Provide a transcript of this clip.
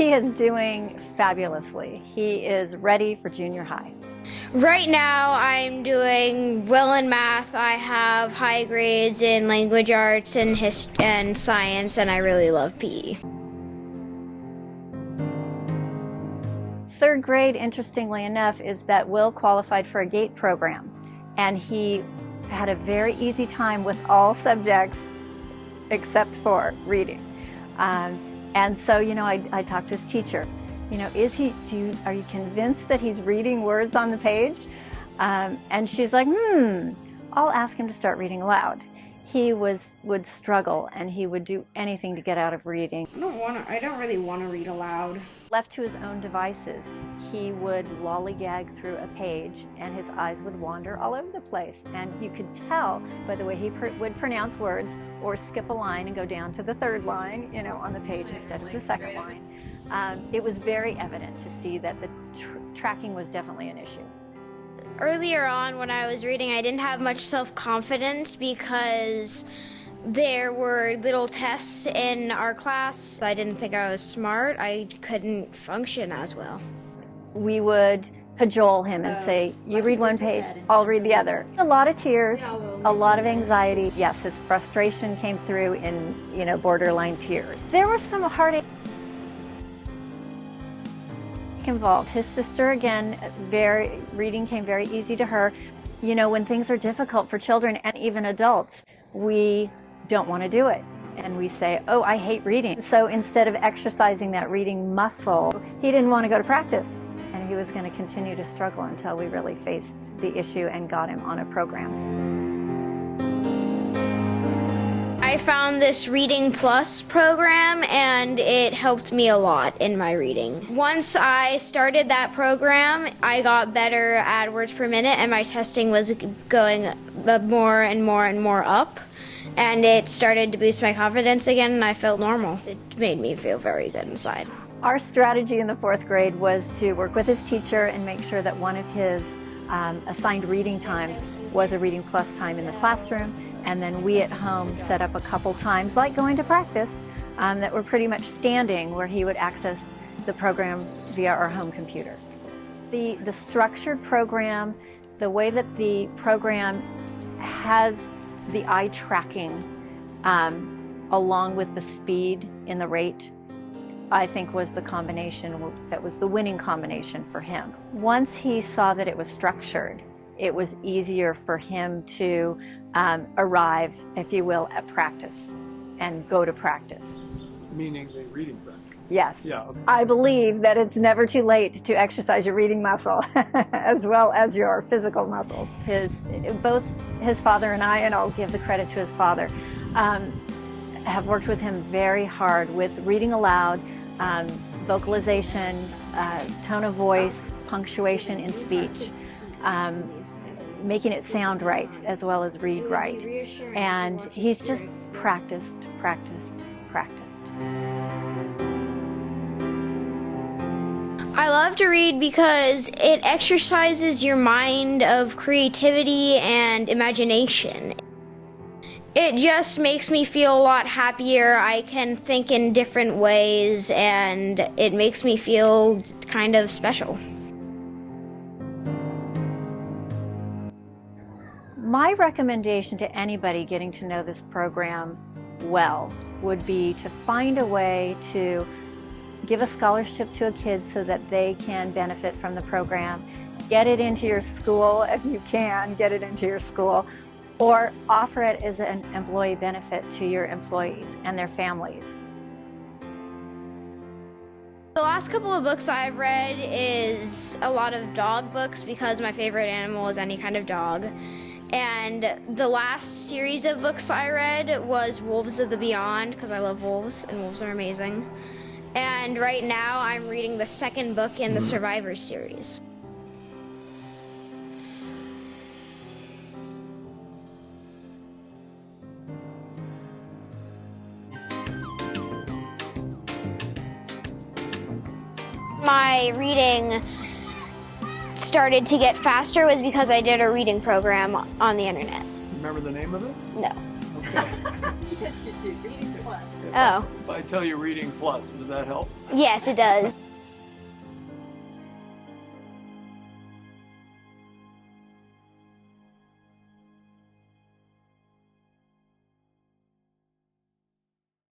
He is doing fabulously. He is ready for junior high. Right now I'm doing well in math. I have high grades in language arts and and science, and I really love PE. Third grade, interestingly enough, is that Will qualified for a GATE program, and he had a very easy time with all subjects except for reading. And so, I talked to his teacher. Are you convinced that he's reading words on the page? And she's like, I'll ask him to start reading aloud. He would struggle, and he would do anything to get out of reading. I don't really want to read aloud. Left to his own devices, he would lollygag through a page, and his eyes would wander all over the place. And you could tell by the way he would pronounce words or skip a line and go down to the third line, on the page instead of the second line. It was very evident to see that the tracking was definitely an issue. Earlier on when I was reading, I didn't have much self-confidence because there were little tests in our class. I didn't think I was smart. I couldn't function as well. We would cajole him and say, you read one page, I'll read the other. A lot of tears, a lot of anxiety. Yes, his frustration came through in, borderline tears. There was some heartache involved. His sister, again, reading came very easy to her. When things are difficult for children and even adults, we don't want to do it. And we say, oh, I hate reading. So instead of exercising that reading muscle, he didn't want to go to practice. And he was going to continue to struggle until we really faced the issue and got him on a program. I found this Reading Plus program, and it helped me a lot in my reading. Once I started that program, I got better at words per minute, and my testing was going more and more and more up. And it started to boost my confidence again, and I felt normal. It made me feel very good inside. Our strategy in the 4th grade was to work with his teacher and make sure that one of his assigned reading times was a Reading Plus time in the classroom. And then we at home set up a couple times, like going to practice, that were pretty much standing, where he would access the program via our home computer. The structured program, the way that the program has the eye tracking along with the speed in the rate, I think was the combination that was the winning combination for him. Once he saw that it was structured, it was easier for him to arrive, if you will, at practice and go to practice. Meaning the reading practice? Yes. Yeah. Okay. I believe that it's never too late to exercise your reading muscle as well as your physical muscles. Both his father and I, and I'll give the credit to his father, have worked with him very hard with reading aloud, vocalization, tone of voice, punctuation in speech, making it sound right as well as read right. And he's just practiced. I love to read because it exercises your mind of creativity and imagination. It just makes me feel a lot happier. I can think in different ways, and it makes me feel kind of special. My recommendation to anybody getting to know this program well would be to find a way to give a scholarship to a kid so that they can benefit from the program. Get it into your school if you can, get it into your school, or offer it as an employee benefit to your employees and their families. The last couple of books I've read is a lot of dog books because my favorite animal is any kind of dog. And the last series of books I read was Wolves of the Beyond because I love wolves and wolves are amazing. And right now I'm reading the second book in the Survivors series. My reading started to get faster was because I did a reading program on the internet. remember the name of it? No. Okay. Yes, you do. Reading Plus. Oh. If I tell you Reading Plus, does that help? Yes, it does.